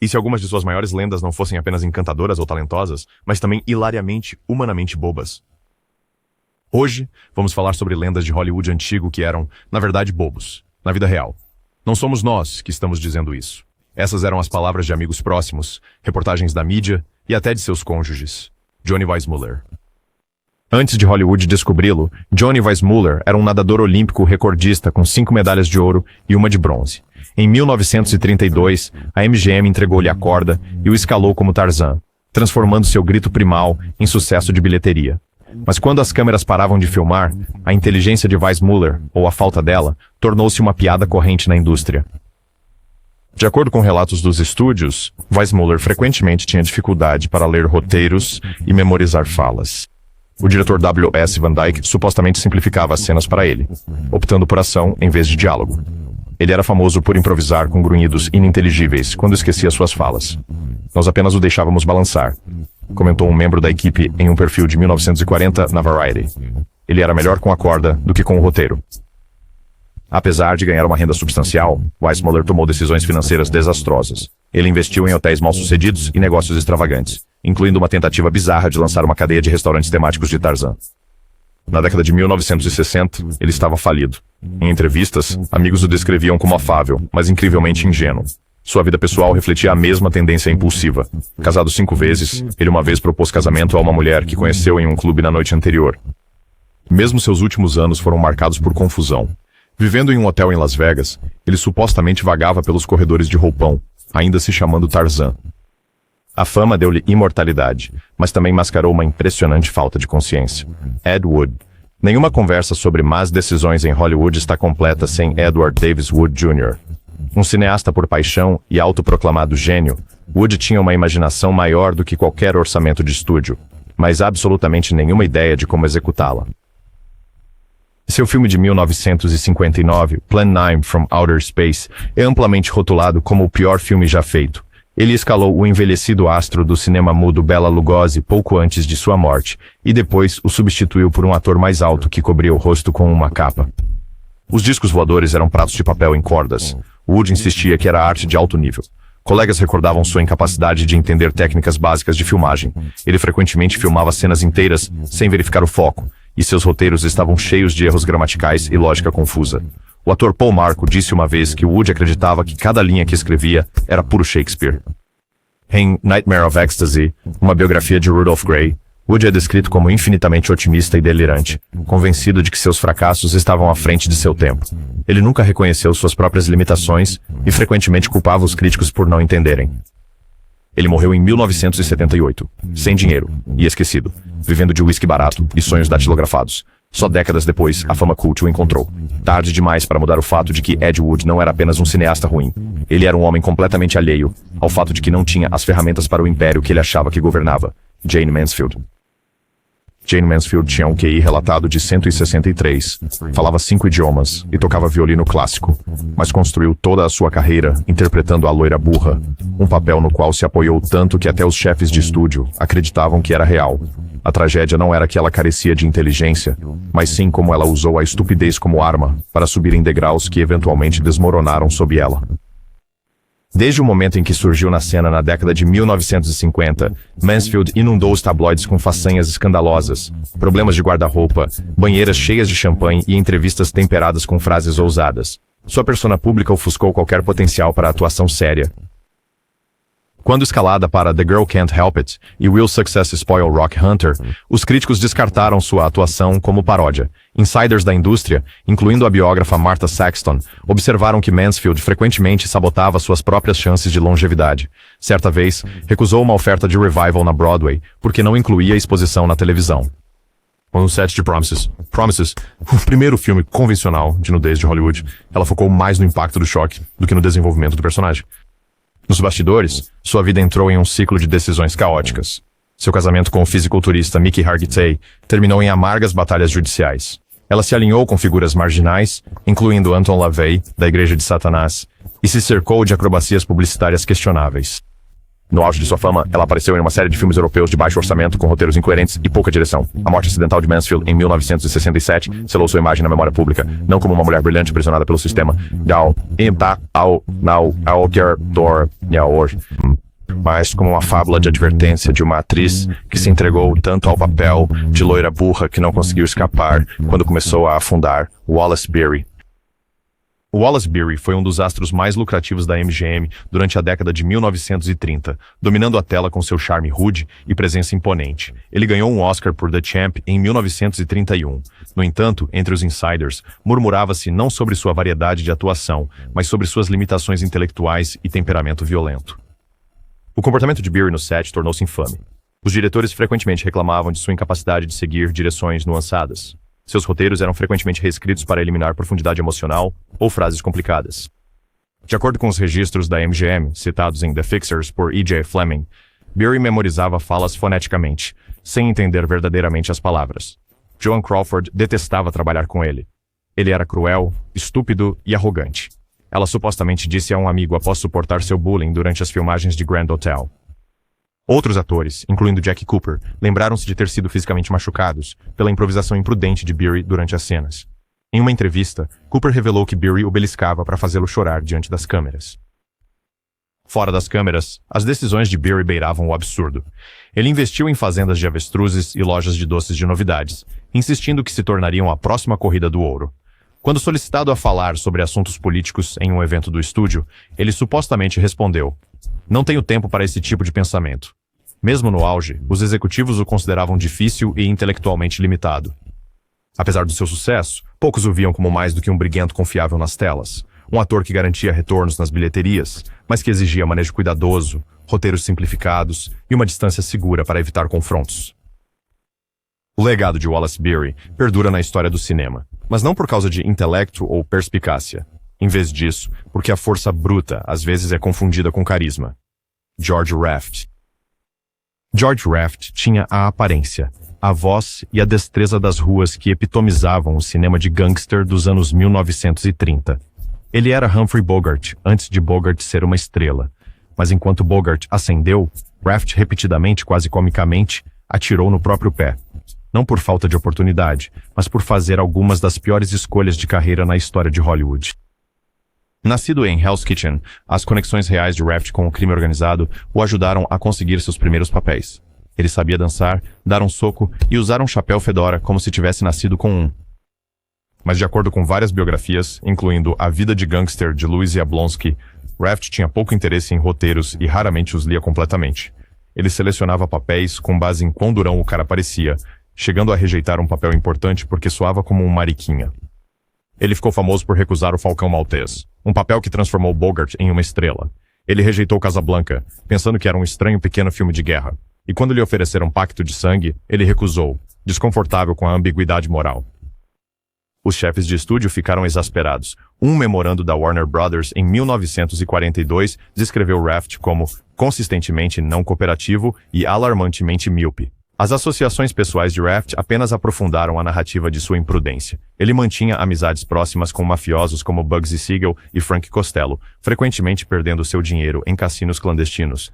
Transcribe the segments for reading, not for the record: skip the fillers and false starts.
E se algumas de suas maiores lendas não fossem apenas encantadoras ou talentosas, mas também hilariamente, humanamente bobas? Hoje, vamos falar sobre lendas de Hollywood antigo que eram, na verdade, bobos, na vida real. Não somos nós que estamos dizendo isso. Essas eram as palavras de amigos próximos, reportagens da mídia e até de seus cônjuges. Johnny Weissmuller. Antes de Hollywood descobri-lo, Johnny Weissmuller era um nadador olímpico recordista com 5 medalhas de ouro e uma de bronze. Em 1932, a MGM entregou-lhe a corda e o escalou como Tarzan, transformando seu grito primal em sucesso de bilheteria. Mas quando as câmeras paravam de filmar, a inteligência de Weissmuller, ou a falta dela, tornou-se uma piada corrente na indústria. De acordo com relatos dos estúdios, Weissmuller frequentemente tinha dificuldade para ler roteiros e memorizar falas. O diretor W.S. Van Dyke supostamente simplificava as cenas para ele, optando por ação em vez de diálogo. Ele era famoso por improvisar com grunhidos ininteligíveis quando esquecia suas falas. Nós apenas o deixávamos balançar, comentou um membro da equipe em um perfil de 1940 na Variety. Ele era melhor com a corda do que com o roteiro. Apesar de ganhar uma renda substancial, Weissmuller tomou decisões financeiras desastrosas. Ele investiu em hotéis mal-sucedidos e negócios extravagantes, incluindo uma tentativa bizarra de lançar uma cadeia de restaurantes temáticos de Tarzan. Na década de 1960, ele estava falido. Em entrevistas, amigos o descreviam como afável, mas incrivelmente ingênuo. Sua vida pessoal refletia a mesma tendência impulsiva. Casado 5 vezes, ele uma vez propôs casamento a uma mulher que conheceu em um clube na noite anterior. Mesmo seus últimos anos foram marcados por confusão. Vivendo em um hotel em Las Vegas, ele supostamente vagava pelos corredores de roupão, ainda se chamando Tarzan. A fama deu-lhe imortalidade, mas também mascarou uma impressionante falta de consciência. Ed Wood. Nenhuma conversa sobre más decisões em Hollywood está completa sem Edward Davis Wood Jr. Um cineasta por paixão e autoproclamado gênio, Wood tinha uma imaginação maior do que qualquer orçamento de estúdio, mas absolutamente nenhuma ideia de como executá-la. Seu filme de 1959, Plan 9 from Outer Space, é amplamente rotulado como o pior filme já feito. Ele escalou o envelhecido astro do cinema mudo Bela Lugosi pouco antes de sua morte, e depois o substituiu por um ator mais alto que cobria o rosto com uma capa. Os discos voadores eram pratos de papel em cordas. Wood insistia que era arte de alto nível. Colegas recordavam sua incapacidade de entender técnicas básicas de filmagem. Ele frequentemente filmava cenas inteiras sem verificar o foco, e seus roteiros estavam cheios de erros gramaticais e lógica confusa. O ator Paul Marco disse uma vez que Wood acreditava que cada linha que escrevia era puro Shakespeare. Em Nightmare of Ecstasy, uma biografia de Rudolph Gray, Wood é descrito como infinitamente otimista e delirante, convencido de que seus fracassos estavam à frente de seu tempo. Ele nunca reconheceu suas próprias limitações e frequentemente culpava os críticos por não entenderem. Ele morreu em 1978, sem dinheiro e esquecido, vivendo de uísque barato e sonhos datilografados. Só décadas depois, a fama cult o encontrou. Tarde demais para mudar o fato de que Ed Wood não era apenas um cineasta ruim. Ele era um homem completamente alheio ao fato de que não tinha as ferramentas para o império que ele achava que governava. Jayne Mansfield. Jayne Mansfield tinha um QI relatado de 163, falava 5 idiomas e tocava violino clássico, mas construiu toda a sua carreira interpretando a loira burra, um papel no qual se apoiou tanto que até os chefes de estúdio acreditavam que era real. A tragédia não era que ela carecia de inteligência, mas sim como ela usou a estupidez como arma para subir em degraus que eventualmente desmoronaram sob ela. Desde o momento em que surgiu na cena na década de 1950, Mansfield inundou os tabloides com façanhas escandalosas, problemas de guarda-roupa, banheiras cheias de champanhe e entrevistas temperadas com frases ousadas. Sua persona pública ofuscou qualquer potencial para atuação séria. Quando escalada para The Girl Can't Help It e Will Success Spoil Rock Hunter, os críticos descartaram sua atuação como paródia. Insiders da indústria, incluindo a biógrafa Martha Saxton, observaram que Mansfield frequentemente sabotava suas próprias chances de longevidade. Certa vez, recusou uma oferta de revival na Broadway porque não incluía exposição na televisão. No set de Promises, o primeiro filme convencional de nudez de Hollywood, ela focou mais no impacto do choque do que no desenvolvimento do personagem. Nos bastidores, sua vida entrou em um ciclo de decisões caóticas. Seu casamento com o fisiculturista Mickey Hargitay terminou em amargas batalhas judiciais. Ela se alinhou com figuras marginais, incluindo Anton LaVey, da Igreja de Satanás, e se cercou de acrobacias publicitárias questionáveis. No auge de sua fama, ela apareceu em uma série de filmes europeus de baixo orçamento com roteiros incoerentes e pouca direção. A morte acidental de Mansfield em 1967 selou sua imagem na memória pública, não como uma mulher brilhante aprisionada pelo sistema, mas como uma fábula de advertência de uma atriz que se entregou tanto ao papel de loira burra que não conseguiu escapar quando começou a afundar Wallace Beery. O Wallace Beery foi um dos astros mais lucrativos da MGM durante a década de 1930, dominando a tela com seu charme rude e presença imponente. Ele ganhou um Oscar por The Champ em 1931. No entanto, entre os insiders, murmurava-se não sobre sua variedade de atuação, mas sobre suas limitações intelectuais e temperamento violento. O comportamento de Beery no set tornou-se infame. Os diretores frequentemente reclamavam de sua incapacidade de seguir direções nuançadas. Seus roteiros eram frequentemente reescritos para eliminar profundidade emocional ou frases complicadas. De acordo com os registros da MGM, citados em The Fixers por E.J. Fleming, Beery memorizava falas foneticamente, sem entender verdadeiramente as palavras. Joan Crawford detestava trabalhar com ele. Ele era cruel, estúpido e arrogante. Ela supostamente disse a um amigo após suportar seu bullying durante as filmagens de Grand Hotel. Outros atores, incluindo Jack Cooper, lembraram-se de ter sido fisicamente machucados pela improvisação imprudente de Beery durante as cenas. Em uma entrevista, Cooper revelou que Beery o beliscava para fazê-lo chorar diante das câmeras. Fora das câmeras, as decisões de Beery beiravam o absurdo. Ele investiu em fazendas de avestruzes e lojas de doces de novidades, insistindo que se tornariam a próxima corrida do ouro. Quando solicitado a falar sobre assuntos políticos em um evento do estúdio, ele supostamente respondeu: "Não tenho tempo para esse tipo de pensamento." Mesmo no auge, os executivos o consideravam difícil e intelectualmente limitado. Apesar do seu sucesso, poucos o viam como mais do que um briguento confiável nas telas, um ator que garantia retornos nas bilheterias, mas que exigia manejo cuidadoso, roteiros simplificados e uma distância segura para evitar confrontos. O legado de Wallace Beery perdura na história do cinema, mas não por causa de intelecto ou perspicácia. Em vez disso, porque a força bruta às vezes é confundida com carisma. George Raft. George Raft tinha a aparência, a voz e a destreza das ruas que epitomizavam o cinema de gangster dos anos 1930. Ele era Humphrey Bogart antes de Bogart ser uma estrela, mas enquanto Bogart ascendeu, Raft repetidamente, quase comicamente, atirou no próprio pé. Não por falta de oportunidade, mas por fazer algumas das piores escolhas de carreira na história de Hollywood. Nascido em Hell's Kitchen, as conexões reais de Raft com o crime organizado o ajudaram a conseguir seus primeiros papéis. Ele sabia dançar, dar um soco e usar um chapéu fedora como se tivesse nascido com um. Mas de acordo com várias biografias, incluindo A Vida de Gangster de Louis Jablonski, Raft tinha pouco interesse em roteiros e raramente os lia completamente. Ele selecionava papéis com base em quão durão o cara parecia, chegando a rejeitar um papel importante porque soava como um mariquinha. Ele ficou famoso por recusar o Falcão Maltês, um papel que transformou Bogart em uma estrela. Ele rejeitou Casablanca, pensando que era um estranho pequeno filme de guerra. E quando lhe ofereceram Pacto de Sangue, ele recusou, desconfortável com a ambiguidade moral. Os chefes de estúdio ficaram exasperados. Um memorando da Warner Brothers em 1942 descreveu Raft como consistentemente não cooperativo e alarmantemente míope. As associações pessoais de Raft apenas aprofundaram a narrativa de sua imprudência. Ele mantinha amizades próximas com mafiosos como Bugsy Siegel e Frank Costello, frequentemente perdendo seu dinheiro em cassinos clandestinos.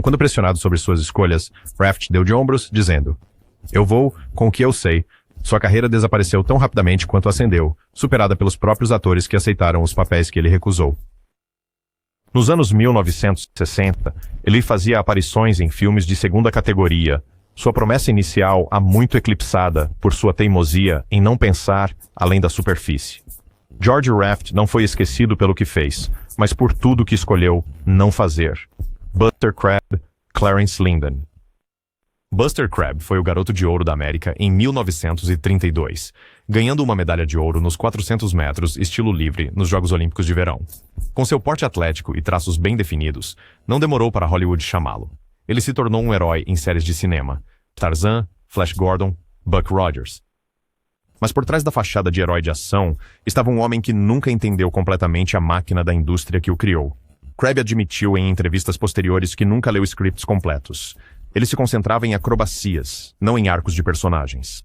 Quando pressionado sobre suas escolhas, Raft deu de ombros, dizendo: "Eu vou com o que eu sei." Sua carreira desapareceu tão rapidamente quanto ascendeu, superada pelos próprios atores que aceitaram os papéis que ele recusou. Nos anos 1960, ele fazia aparições em filmes de segunda categoria, sua promessa inicial há muito eclipsada por sua teimosia em não pensar além da superfície. George Raft não foi esquecido pelo que fez, mas por tudo que escolheu não fazer. Buster Crabbe, Clarence Linden. Buster Crabbe foi o garoto de ouro da América em 1932, ganhando uma medalha de ouro nos 400 metros estilo livre nos Jogos Olímpicos de Verão. Com seu porte atlético e traços bem definidos, não demorou para Hollywood chamá-lo. Ele se tornou um herói em séries de cinema: Tarzan, Flash Gordon, Buck Rogers. Mas por trás da fachada de herói de ação, estava um homem que nunca entendeu completamente a máquina da indústria que o criou. Crabbe admitiu em entrevistas posteriores que nunca leu scripts completos. Ele se concentrava em acrobacias, não em arcos de personagens.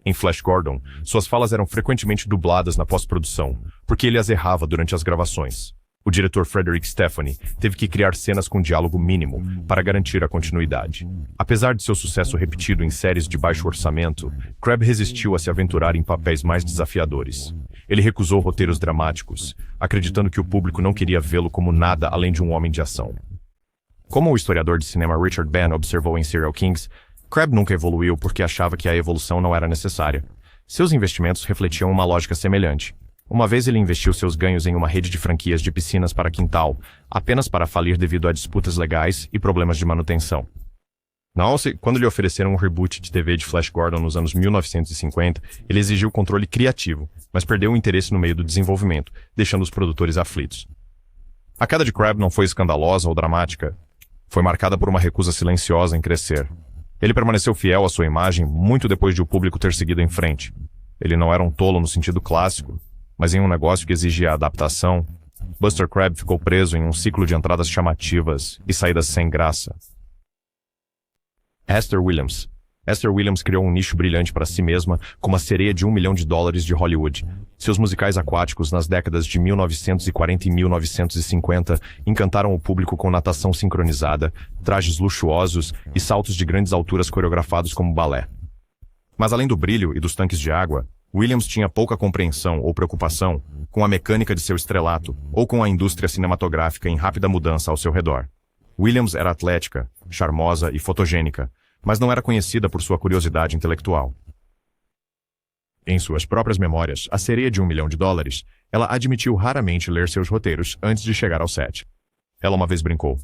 Em Flash Gordon, suas falas eram frequentemente dubladas na pós-produção, porque ele as errava durante as gravações. O diretor Frederick Stephanie teve que criar cenas com diálogo mínimo para garantir a continuidade. Apesar de seu sucesso repetido em séries de baixo orçamento, Crabb resistiu a se aventurar em papéis mais desafiadores. Ele recusou roteiros dramáticos, acreditando que o público não queria vê-lo como nada além de um homem de ação. Como o historiador de cinema Richard Benn observou em Serial Kings, Crabb nunca evoluiu porque achava que a evolução não era necessária. Seus investimentos refletiam uma lógica semelhante. Uma vez ele investiu seus ganhos em uma rede de franquias de piscinas para quintal, apenas para falir devido a disputas legais e problemas de manutenção. Quando lhe ofereceram um reboot de TV de Flash Gordon nos anos 1950, ele exigiu controle criativo, mas perdeu o interesse no meio do desenvolvimento, deixando os produtores aflitos. A queda de Crabb não foi escandalosa ou dramática. Foi marcada por uma recusa silenciosa em crescer. Ele permaneceu fiel à sua imagem muito depois de o público ter seguido em frente. Ele não era um tolo no sentido clássico, mas em um negócio que exigia adaptação, Buster Crabbe ficou preso em um ciclo de entradas chamativas e saídas sem graça. Esther Williams. Esther Williams criou um nicho brilhante para si mesma como a sereia de $1 milhão de Hollywood. Seus musicais aquáticos nas décadas de 1940 e 1950 encantaram o público com natação sincronizada, trajes luxuosos e saltos de grandes alturas coreografados como balé. Mas além do brilho e dos tanques de água, Williams tinha pouca compreensão ou preocupação com a mecânica de seu estrelato ou com a indústria cinematográfica em rápida mudança ao seu redor. Williams era atlética, charmosa e fotogênica, mas não era conhecida por sua curiosidade intelectual. Em suas próprias memórias, A Sereia de $1 Milhão, ela admitiu raramente ler seus roteiros antes de chegar ao set. Ela uma vez brincou: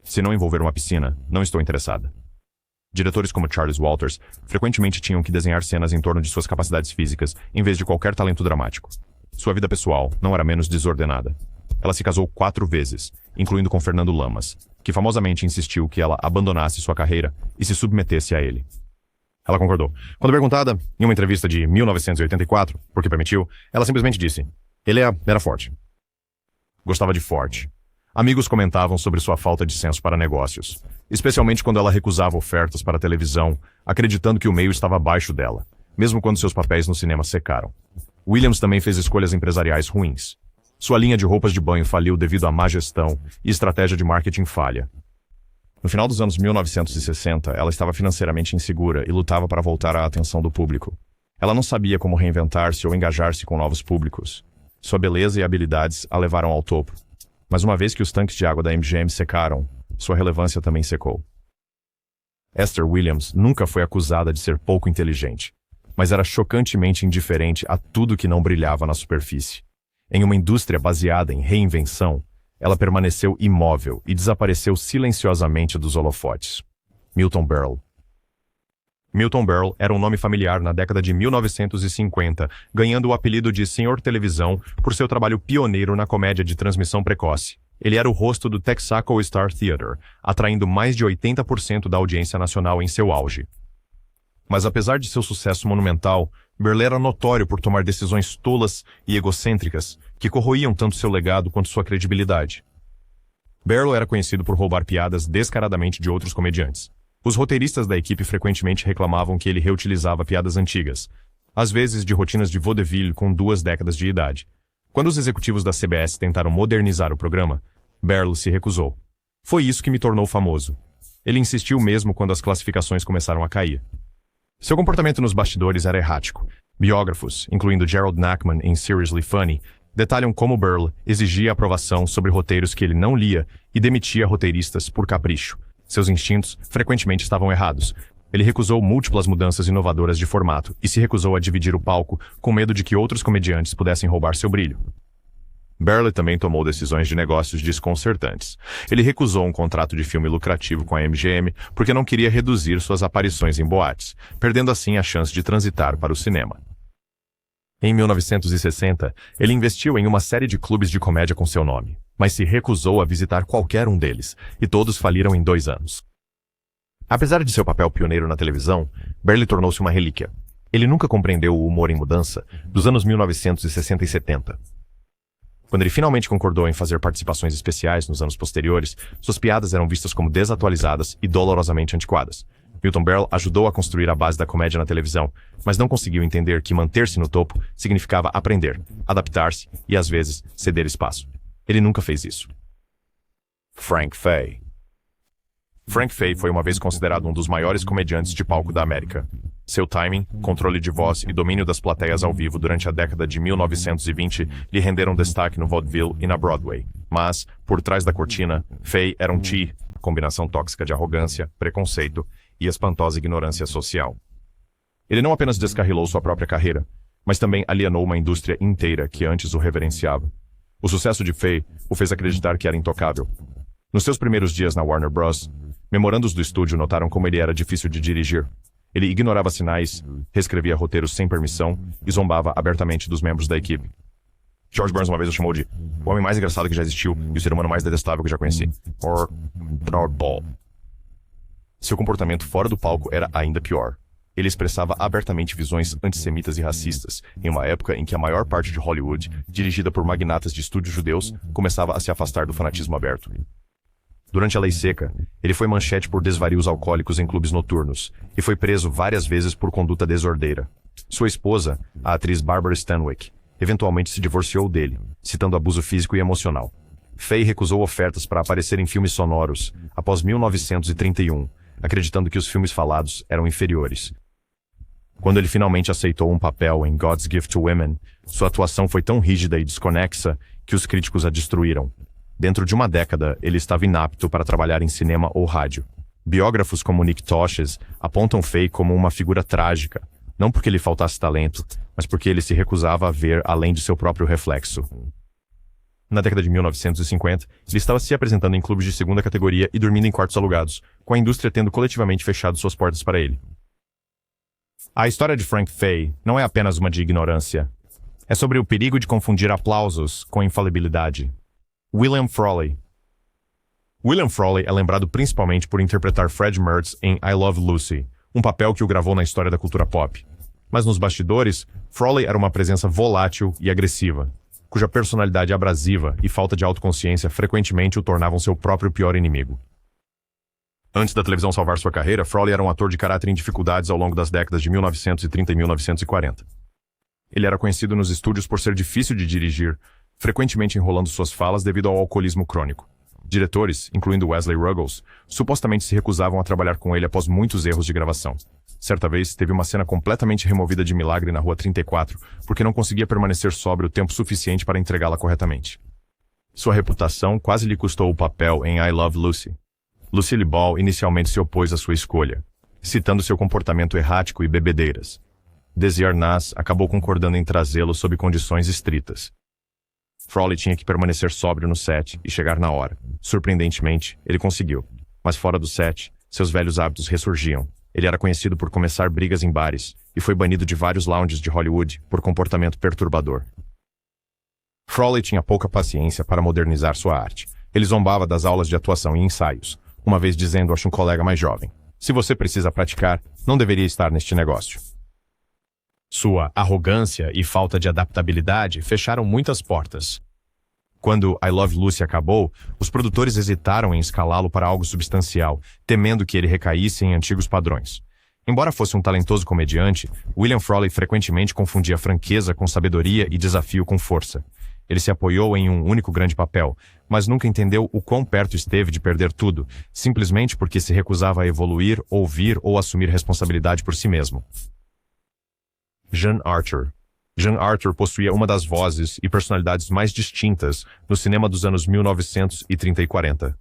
"Se não envolver uma piscina, não estou interessada." Diretores como Charles Walters frequentemente tinham que desenhar cenas em torno de suas capacidades físicas, em vez de qualquer talento dramático. Sua vida pessoal não era menos desordenada. Ela se casou 4 vezes, incluindo com Fernando Lamas, que famosamente insistiu que ela abandonasse sua carreira e se submetesse a ele. Ela concordou. Quando perguntada, em uma entrevista de 1984, por que permitiu, ela simplesmente disse: "Ele era forte." Gostava de forte. Amigos comentavam sobre sua falta de senso para negócios, especialmente quando ela recusava ofertas para a televisão, acreditando que o meio estava abaixo dela, mesmo quando seus papéis no cinema secaram. Williams também fez escolhas empresariais ruins. Sua linha de roupas de banho faliu devido à má gestão e estratégia de marketing falha. No final dos anos 1960, ela estava financeiramente insegura e lutava para voltar à atenção do público. Ela não sabia como reinventar-se ou engajar-se com novos públicos. Sua beleza e habilidades a levaram ao topo. Mas uma vez que os tanques de água da MGM secaram, sua relevância também secou. Esther Williams nunca foi acusada de ser pouco inteligente, mas era chocantemente indiferente a tudo que não brilhava na superfície. Em uma indústria baseada em reinvenção, ela permaneceu imóvel e desapareceu silenciosamente dos holofotes. Milton Berle. Milton Berle era um nome familiar na década de 1950, ganhando o apelido de Senhor Televisão por seu trabalho pioneiro na comédia de transmissão precoce. Ele era o rosto do Texaco Star Theater, atraindo mais de 80% da audiência nacional em seu auge. Mas apesar de seu sucesso monumental, Berle era notório por tomar decisões tolas e egocêntricas que corroíam tanto seu legado quanto sua credibilidade. Berle era conhecido por roubar piadas descaradamente de outros comediantes. Os roteiristas da equipe frequentemente reclamavam que ele reutilizava piadas antigas, às vezes de rotinas de vaudeville com 2 décadas de idade. Quando os executivos da CBS tentaram modernizar o programa, Berle se recusou. "Foi isso que me tornou famoso." Ele insistiu mesmo quando as classificações começaram a cair. Seu comportamento nos bastidores era errático. Biógrafos, incluindo Gerald Nachman em Seriously Funny, detalham como Berle exigia aprovação sobre roteiros que ele não lia e demitia roteiristas por capricho. Seus instintos frequentemente estavam errados. Ele recusou múltiplas mudanças inovadoras de formato e se recusou a dividir o palco com medo de que outros comediantes pudessem roubar seu brilho. Berle também tomou decisões de negócios desconcertantes. Ele recusou um contrato de filme lucrativo com a MGM porque não queria reduzir suas aparições em boates, perdendo assim a chance de transitar para o cinema. Em 1960, ele investiu em uma série de clubes de comédia com seu nome, mas se recusou a visitar qualquer um deles, e todos faliram em 2 anos. Apesar de seu papel pioneiro na televisão, Berle tornou-se uma relíquia. Ele nunca compreendeu o humor em mudança dos anos 1960 e 70. Quando ele finalmente concordou em fazer participações especiais nos anos posteriores, suas piadas eram vistas como desatualizadas e dolorosamente antiquadas. Milton Berle ajudou a construir a base da comédia na televisão, mas não conseguiu entender que manter-se no topo significava aprender, adaptar-se e, às vezes, ceder espaço. Ele nunca fez isso. Frank Fay. Frank Fay foi uma vez considerado um dos maiores comediantes de palco da América. Seu timing, controle de voz e domínio das plateias ao vivo durante a década de 1920 lhe renderam destaque no vaudeville e na Broadway. Mas, por trás da cortina, Fay era um T, combinação tóxica de arrogância, preconceito e espantosa ignorância social. Ele não apenas descarrilou sua própria carreira, mas também alienou uma indústria inteira que antes o reverenciava. O sucesso de Fay o fez acreditar que era intocável. Nos seus primeiros dias na Warner Bros., memorandos do estúdio notaram como ele era difícil de dirigir. Ele ignorava sinais, reescrevia roteiros sem permissão e zombava abertamente dos membros da equipe. George Burns uma vez o chamou de o homem mais engraçado que já existiu e o ser humano mais detestável que já conheci. Ball. Seu comportamento fora do palco era ainda pior. Ele expressava abertamente visões antissemitas e racistas, em uma época em que a maior parte de Hollywood, dirigida por magnatas de estúdios judeus, começava a se afastar do fanatismo aberto. Durante a Lei Seca, ele foi manchete por desvarios alcoólicos em clubes noturnos e foi preso várias vezes por conduta desordeira. Sua esposa, a atriz Barbara Stanwyck, eventualmente se divorciou dele, citando abuso físico e emocional. Fay recusou ofertas para aparecer em filmes sonoros após 1931, acreditando que os filmes falados eram inferiores. Quando ele finalmente aceitou um papel em God's Gift to Women, sua atuação foi tão rígida e desconexa que os críticos a destruíram. Dentro de uma década, ele estava inapto para trabalhar em cinema ou rádio. Biógrafos como Nick Tosches apontam Fay como uma figura trágica, não porque lhe faltasse talento, mas porque ele se recusava a ver além de seu próprio reflexo. Na década de 1950, ele estava se apresentando em clubes de segunda categoria e dormindo em quartos alugados, com a indústria tendo coletivamente fechado suas portas para ele. A história de Frank Fay não é apenas uma de ignorância. É sobre o perigo de confundir aplausos com infalibilidade. William Frawley. William Frawley é lembrado principalmente por interpretar Fred Mertz em I Love Lucy, um papel que o gravou na história da cultura pop. Mas nos bastidores, Frawley era uma presença volátil e agressiva, cuja personalidade abrasiva e falta de autoconsciência frequentemente o tornavam seu próprio pior inimigo. Antes da televisão salvar sua carreira, Frawley era um ator de caráter em dificuldades ao longo das décadas de 1930 e 1940. Ele era conhecido nos estúdios por ser difícil de dirigir, frequentemente enrolando suas falas devido ao alcoolismo crônico. Diretores, incluindo Wesley Ruggles, supostamente se recusavam a trabalhar com ele após muitos erros de gravação. Certa vez, teve uma cena completamente removida de milagre na Rua 34, porque não conseguia permanecer sóbrio o tempo suficiente para entregá-la corretamente. Sua reputação quase lhe custou o papel em I Love Lucy. Lucille Ball inicialmente se opôs à sua escolha, citando seu comportamento errático e bebedeiras. Desi Arnaz acabou concordando em trazê-lo sob condições estritas. Frawley tinha que permanecer sóbrio no set e chegar na hora. Surpreendentemente, ele conseguiu. Mas fora do set, seus velhos hábitos ressurgiam. Ele era conhecido por começar brigas em bares e foi banido de vários lounges de Hollywood por comportamento perturbador. Frawley tinha pouca paciência para modernizar sua arte. Ele zombava das aulas de atuação e ensaios, uma vez dizendo a um colega mais jovem: "Se você precisa praticar, não deveria estar neste negócio." Sua arrogância e falta de adaptabilidade fecharam muitas portas. Quando I Love Lucy acabou, os produtores hesitaram em escalá-lo para algo substancial, temendo que ele recaísse em antigos padrões. Embora fosse um talentoso comediante, William Frawley frequentemente confundia franqueza com sabedoria e desafio com força. Ele se apoiou em um único grande papel, mas nunca entendeu o quão perto esteve de perder tudo, simplesmente porque se recusava a evoluir, ouvir ou assumir responsabilidade por si mesmo. Jean Arthur. Jean Arthur possuía uma das vozes e personalidades mais distintas no cinema dos anos 1930 e 40.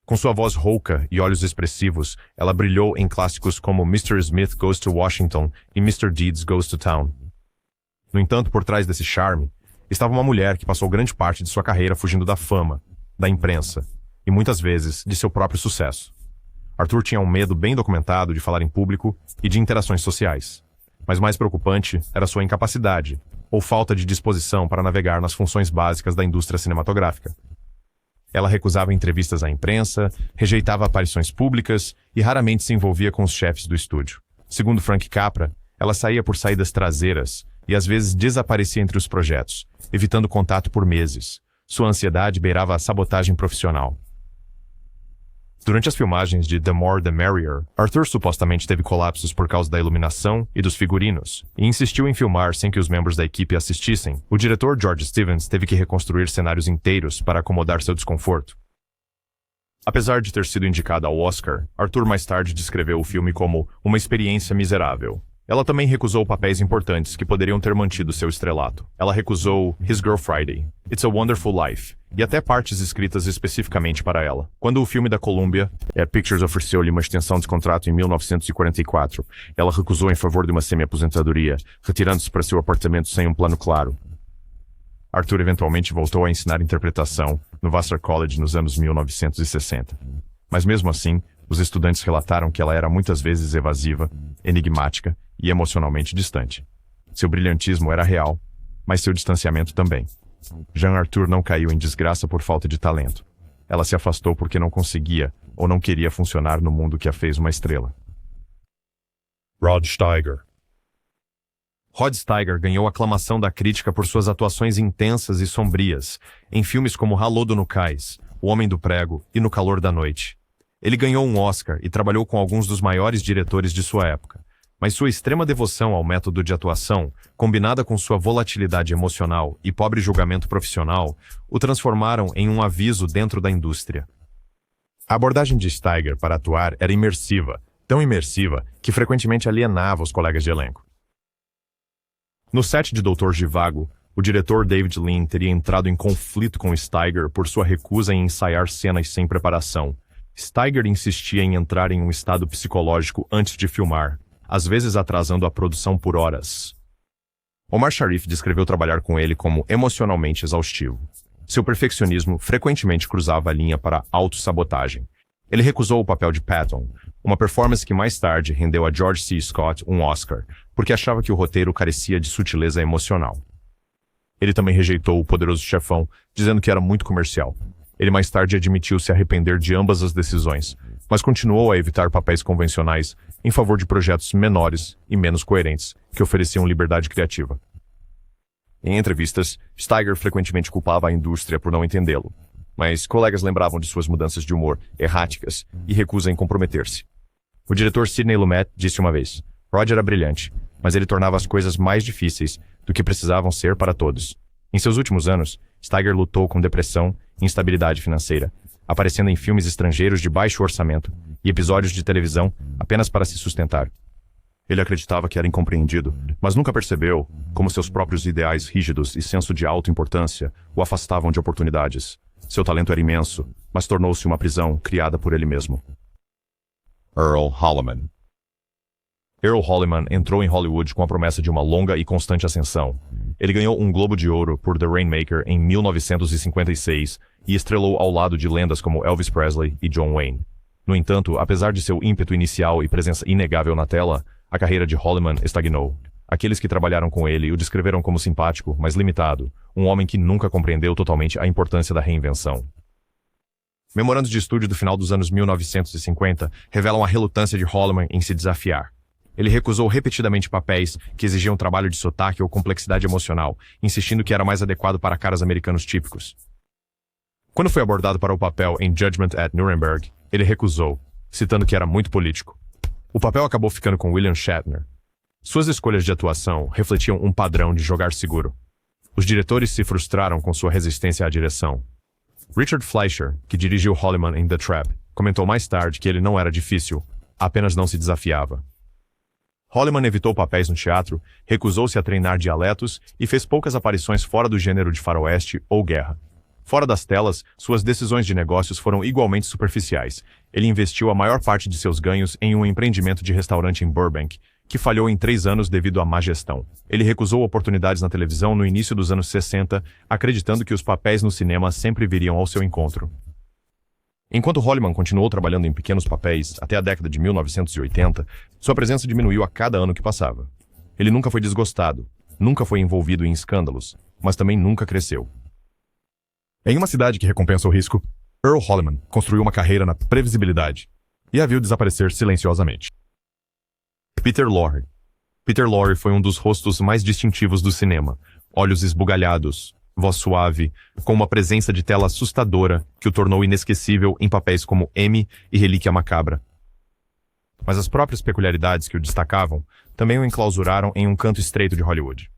Com sua voz rouca e olhos expressivos, ela brilhou em clássicos como Mr. Smith Goes to Washington e Mr. Deeds Goes to Town. No entanto, por trás desse charme, estava uma mulher que passou grande parte de sua carreira fugindo da fama, da imprensa e muitas vezes de seu próprio sucesso. Arthur tinha um medo bem documentado de falar em público e de interações sociais. Mas mais preocupante era sua incapacidade, ou falta de disposição para navegar nas funções básicas da indústria cinematográfica. Ela recusava entrevistas à imprensa, rejeitava aparições públicas e raramente se envolvia com os chefes do estúdio. Segundo Frank Capra, ela saía por saídas traseiras e às vezes desaparecia entre os projetos, evitando contato por meses. Sua ansiedade beirava a sabotagem profissional. Durante as filmagens de The More the Merrier, Arthur supostamente teve colapsos por causa da iluminação e dos figurinos, e insistiu em filmar sem que os membros da equipe assistissem. O diretor George Stevens teve que reconstruir cenários inteiros para acomodar seu desconforto. Apesar de ter sido indicada ao Oscar, Arthur mais tarde descreveu o filme como uma experiência miserável. Ela também recusou papéis importantes que poderiam ter mantido seu estrelato. Ela recusou His Girl Friday, It's a Wonderful Life, e até partes escritas especificamente para ela. Quando o filme da Columbia Pictures ofereceu-lhe uma extensão de contrato em 1944, ela recusou em favor de uma semi-aposentadoria, retirando-se para seu apartamento sem um plano claro. Arthur eventualmente voltou a ensinar interpretação no Vassar College nos anos 1960. Mas mesmo assim, os estudantes relataram que ela era muitas vezes evasiva, enigmática e emocionalmente distante. Seu brilhantismo era real, mas seu distanciamento também. Jean Arthur não caiu em desgraça por falta de talento. Ela se afastou porque não conseguia ou não queria funcionar no mundo que a fez uma estrela. Rod Steiger. Rod Steiger ganhou aclamação da crítica por suas atuações intensas e sombrias em filmes como Ralodo no Cais, O Homem do Prego e No Calor da Noite. Ele ganhou um Oscar e trabalhou com alguns dos maiores diretores de sua época, mas sua extrema devoção ao método de atuação, combinada com sua volatilidade emocional e pobre julgamento profissional, o transformaram em um aviso dentro da indústria. A abordagem de Steiger para atuar era imersiva, tão imersiva que frequentemente alienava os colegas de elenco. No set de Dr. Zhivago, o diretor David Lean teria entrado em conflito com Steiger por sua recusa em ensaiar cenas sem preparação. Steiger insistia em entrar em um estado psicológico antes de filmar, às vezes atrasando a produção por horas. Omar Sharif descreveu trabalhar com ele como emocionalmente exaustivo. Seu perfeccionismo frequentemente cruzava a linha para autossabotagem. Ele recusou o papel de Patton, uma performance que mais tarde rendeu a George C. Scott um Oscar, porque achava que o roteiro carecia de sutileza emocional. Ele também rejeitou O Poderoso Chefão, dizendo que era muito comercial. Ele mais tarde admitiu se arrepender de ambas as decisões, mas continuou a evitar papéis convencionais em favor de projetos menores e menos coerentes, que ofereciam liberdade criativa. Em entrevistas, Steiger frequentemente culpava a indústria por não entendê-lo, mas colegas lembravam de suas mudanças de humor erráticas e recusa em comprometer-se. O diretor Sidney Lumet disse uma vez: Rod era brilhante, mas ele tornava as coisas mais difíceis do que precisavam ser para todos. Em seus últimos anos, Steiger lutou com depressão e instabilidade financeira, aparecendo em filmes estrangeiros de baixo orçamento e episódios de televisão apenas para se sustentar. Ele acreditava que era incompreendido, mas nunca percebeu como seus próprios ideais rígidos e senso de autoimportância o afastavam de oportunidades. Seu talento era imenso, mas tornou-se uma prisão criada por ele mesmo. Earl Holliman. Earl Holliman entrou em Hollywood com a promessa de uma longa e constante ascensão. Ele ganhou um Globo de Ouro por The Rainmaker em 1956 e estrelou ao lado de lendas como Elvis Presley e John Wayne. No entanto, apesar de seu ímpeto inicial e presença inegável na tela, a carreira de Holliman estagnou. Aqueles que trabalharam com ele o descreveram como simpático, mas limitado, um homem que nunca compreendeu totalmente a importância da reinvenção. Memorandos de estúdio do final dos anos 1950 revelam a relutância de Holliman em se desafiar. Ele recusou repetidamente papéis que exigiam trabalho de sotaque ou complexidade emocional, insistindo que era mais adequado para caras americanos típicos. Quando foi abordado para o papel em Judgment at Nuremberg, ele recusou, citando que era muito político. O papel acabou ficando com William Shatner. Suas escolhas de atuação refletiam um padrão de jogar seguro. Os diretores se frustraram com sua resistência à direção. Richard Fleischer, que dirigiu Holliman em The Trap, comentou mais tarde que ele não era difícil, apenas não se desafiava. Holliman evitou papéis no teatro, recusou-se a treinar dialetos e fez poucas aparições fora do gênero de faroeste ou guerra. Fora das telas, suas decisões de negócios foram igualmente superficiais. Ele investiu a maior parte de seus ganhos em um empreendimento de restaurante em Burbank, que falhou em 3 anos devido à má gestão. Ele recusou oportunidades na televisão no início dos anos 60, acreditando que os papéis no cinema sempre viriam ao seu encontro. Enquanto Holliman continuou trabalhando em pequenos papéis até a década de 1980, sua presença diminuiu a cada ano que passava. Ele nunca foi desgostado, nunca foi envolvido em escândalos, mas também nunca cresceu. Em uma cidade que recompensa o risco, Earl Holliman construiu uma carreira na previsibilidade e a viu desaparecer silenciosamente. Peter Lorre. Peter Lorre foi um dos rostos mais distintivos do cinema, olhos esbugalhados, voz suave, com uma presença de tela assustadora que o tornou inesquecível em papéis como M e Relíquia Macabra. Mas as próprias peculiaridades que o destacavam também o enclausuraram em um canto estreito de Hollywood.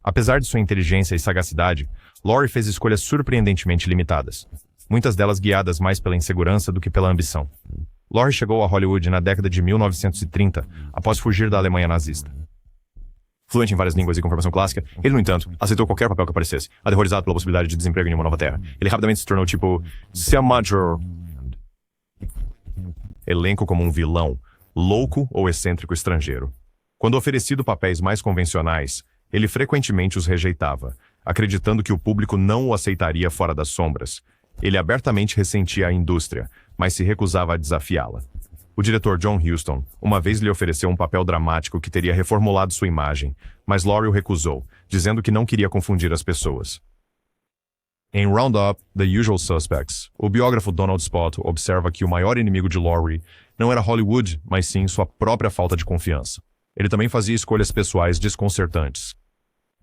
Apesar de sua inteligência e sagacidade, Laurie fez escolhas surpreendentemente limitadas, muitas delas guiadas mais pela insegurança do que pela ambição. Laurie chegou a Hollywood na década de 1930, após fugir da Alemanha nazista. Fluente em várias línguas e com formação clássica, ele, no entanto, aceitou qualquer papel que aparecesse, aterrorizado pela possibilidade de desemprego em uma nova terra. Ele rapidamente se tornou tipo Sam Major. Elenco como um vilão, louco ou excêntrico estrangeiro. Quando oferecido papéis mais convencionais, ele frequentemente os rejeitava, acreditando que o público não o aceitaria fora das sombras. Ele abertamente ressentia a indústria, mas se recusava a desafiá-la. O diretor John Huston uma vez lhe ofereceu um papel dramático que teria reformulado sua imagem, mas Laurie o recusou, dizendo que não queria confundir as pessoas. Em Roundup, The Usual Suspects, o biógrafo Donald Spott observa que o maior inimigo de Laurie não era Hollywood, mas sim sua própria falta de confiança. Ele também fazia escolhas pessoais desconcertantes.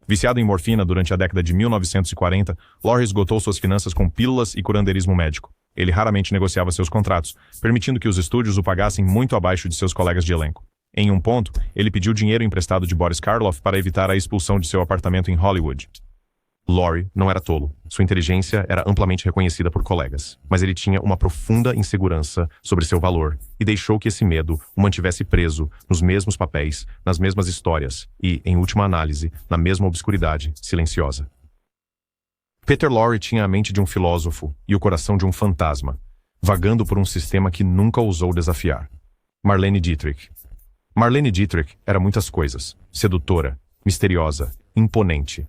Viciado em morfina durante a década de 1940, Laurie esgotou suas finanças com pílulas e curandeirismo médico. Ele raramente negociava seus contratos, permitindo que os estúdios o pagassem muito abaixo de seus colegas de elenco. Em um ponto, ele pediu dinheiro emprestado de Boris Karloff para evitar a expulsão de seu apartamento em Hollywood. Laurie não era tolo. Sua inteligência era amplamente reconhecida por colegas, mas ele tinha uma profunda insegurança sobre seu valor e deixou que esse medo o mantivesse preso nos mesmos papéis, nas mesmas histórias e, em última análise, na mesma obscuridade silenciosa. Peter Lorre tinha a mente de um filósofo e o coração de um fantasma, vagando por um sistema que nunca ousou desafiar. Marlene Dietrich. Marlene Dietrich era muitas coisas: sedutora, misteriosa, imponente.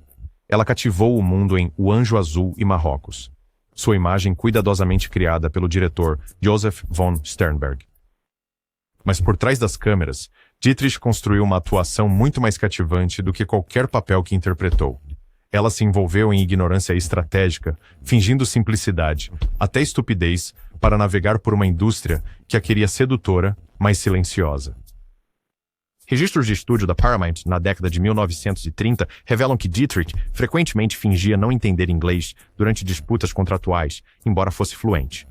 Ela cativou o mundo em O Anjo Azul e Marrocos, sua imagem cuidadosamente criada pelo diretor Joseph von Sternberg. Mas por trás das câmeras, Dietrich construiu uma atuação muito mais cativante do que qualquer papel que interpretou. Ela se envolveu em ignorância estratégica, fingindo simplicidade, até estupidez, para navegar por uma indústria que a queria sedutora, mas silenciosa. Registros de estúdio da Paramount na década de 1930 revelam que Dietrich frequentemente fingia não entender inglês durante disputas contratuais, embora fosse fluente.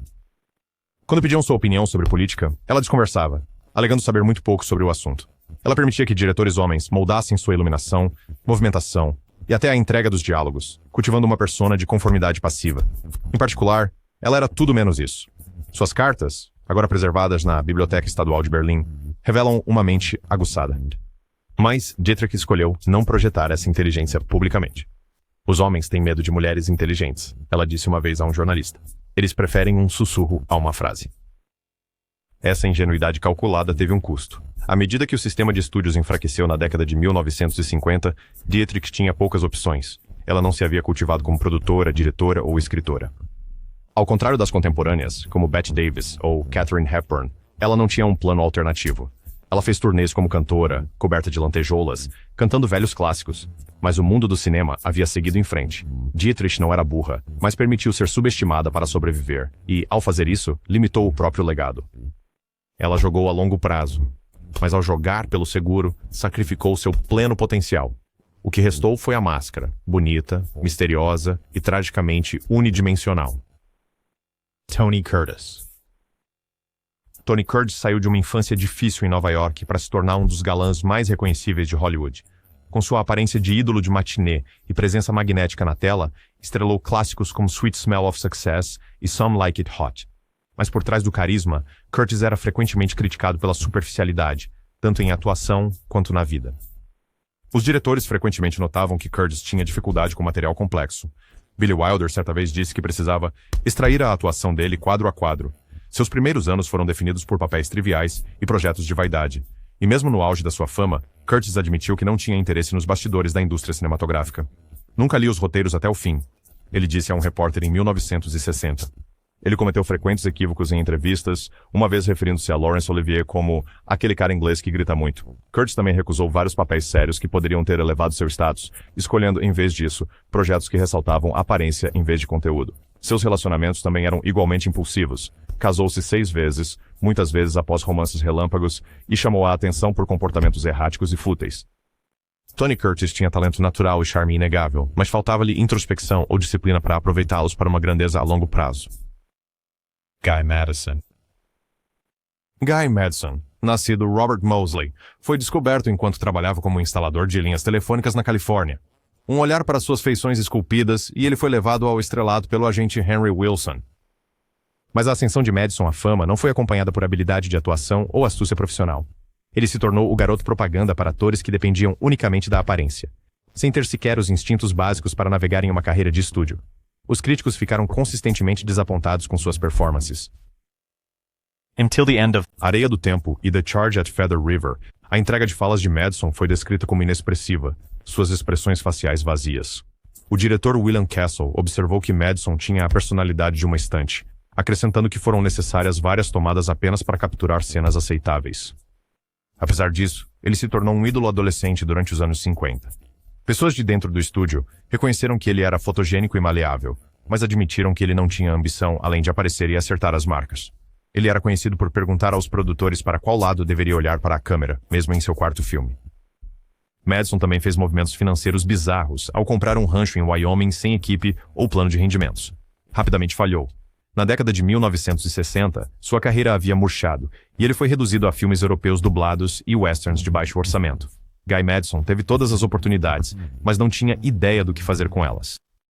Quando pediam sua opinião sobre política, ela desconversava, alegando saber muito pouco sobre o assunto. Ela permitia que diretores homens moldassem sua iluminação, movimentação e até a entrega dos diálogos, cultivando uma persona de conformidade passiva. Em particular, ela era tudo menos isso. Suas cartas, agora preservadas na Biblioteca Estadual de Berlim, revelam uma mente aguçada. Mas Dietrich escolheu não projetar essa inteligência publicamente. Os homens têm medo de mulheres inteligentes, ela disse uma vez a um jornalista. Eles preferem um sussurro a uma frase. Essa ingenuidade calculada teve um custo. À medida que o sistema de estúdios enfraqueceu na década de 1950, Dietrich tinha poucas opções. Ela não se havia cultivado como produtora, diretora ou escritora. Ao contrário das contemporâneas, como Bette Davis ou Katharine Hepburn, ela não tinha um plano alternativo. Ela fez turnês como cantora, coberta de lantejoulas, cantando velhos clássicos. Mas o mundo do cinema havia seguido em frente. Dietrich não era burra, mas permitiu ser subestimada para sobreviver, e, ao fazer isso, limitou o próprio legado. Ela jogou a longo prazo, mas ao jogar pelo seguro, sacrificou seu pleno potencial. O que restou foi a máscara, bonita, misteriosa e tragicamente unidimensional. Tony Curtis. Tony Curtis saiu de uma infância difícil em Nova York para se tornar um dos galãs mais reconhecíveis de Hollywood. Com sua aparência de ídolo de matinê e presença magnética na tela, estrelou clássicos como Sweet Smell of Success e Some Like It Hot. Mas por trás do carisma, Curtis era frequentemente criticado pela superficialidade, tanto em atuação quanto na vida. Os diretores frequentemente notavam que Curtis tinha dificuldade com material complexo. Billy Wilder certa vez disse que precisava extrair a atuação dele quadro a quadro. Seus primeiros anos foram definidos por papéis triviais e projetos de vaidade. E mesmo no auge da sua fama, Curtis admitiu que não tinha interesse nos bastidores da indústria cinematográfica. Nunca li os roteiros até o fim, ele disse a um repórter em 1960. Ele cometeu frequentes equívocos em entrevistas, uma vez referindo-se a Laurence Olivier como aquele cara inglês que grita muito. Curtis também recusou vários papéis sérios que poderiam ter elevado seu status, escolhendo, em vez disso, projetos que ressaltavam aparência em vez de conteúdo. Seus relacionamentos também eram igualmente impulsivos. Casou-se 6 vezes, muitas vezes após romances relâmpagos, e chamou a atenção por comportamentos erráticos e fúteis. Tony Curtis tinha talento natural e charme inegável, mas faltava-lhe introspecção ou disciplina para aproveitá-los para uma grandeza a longo prazo. Guy Madison. Guy Madison, nascido Robert Mosley, foi descoberto enquanto trabalhava como instalador de linhas telefônicas na Califórnia. Um olhar para suas feições esculpidas e ele foi levado ao estrelato pelo agente Henry Wilson. Mas a ascensão de Madison à fama não foi acompanhada por habilidade de atuação ou astúcia profissional. Ele se tornou o garoto propaganda para atores que dependiam unicamente da aparência, sem ter sequer os instintos básicos para navegar em uma carreira de estúdio. Os críticos ficaram consistentemente desapontados com suas performances. Until the end of Areia do Tempo e The Charge at Feather River, a entrega de falas de Madison foi descrita como inexpressiva, suas expressões faciais vazias. O diretor William Castle observou que Madison tinha a personalidade de uma estante, acrescentando que foram necessárias várias tomadas apenas para capturar cenas aceitáveis. Apesar disso, ele se tornou um ídolo adolescente durante os anos 50. Pessoas de dentro do estúdio reconheceram que ele era fotogênico e maleável, mas admitiram que ele não tinha ambição além de aparecer e acertar as marcas. Ele era conhecido por perguntar aos produtores para qual lado deveria olhar para a câmera, mesmo em seu quarto filme. Madison também fez movimentos financeiros bizarros ao comprar um rancho em Wyoming sem equipe ou plano de rendimentos. Rapidamente falhou. Na década de 1960, sua carreira havia murchado e ele foi reduzido a filmes europeus dublados e westerns de baixo orçamento. Guy Madison teve todas as oportunidades, mas não tinha ideia do que fazer com elas.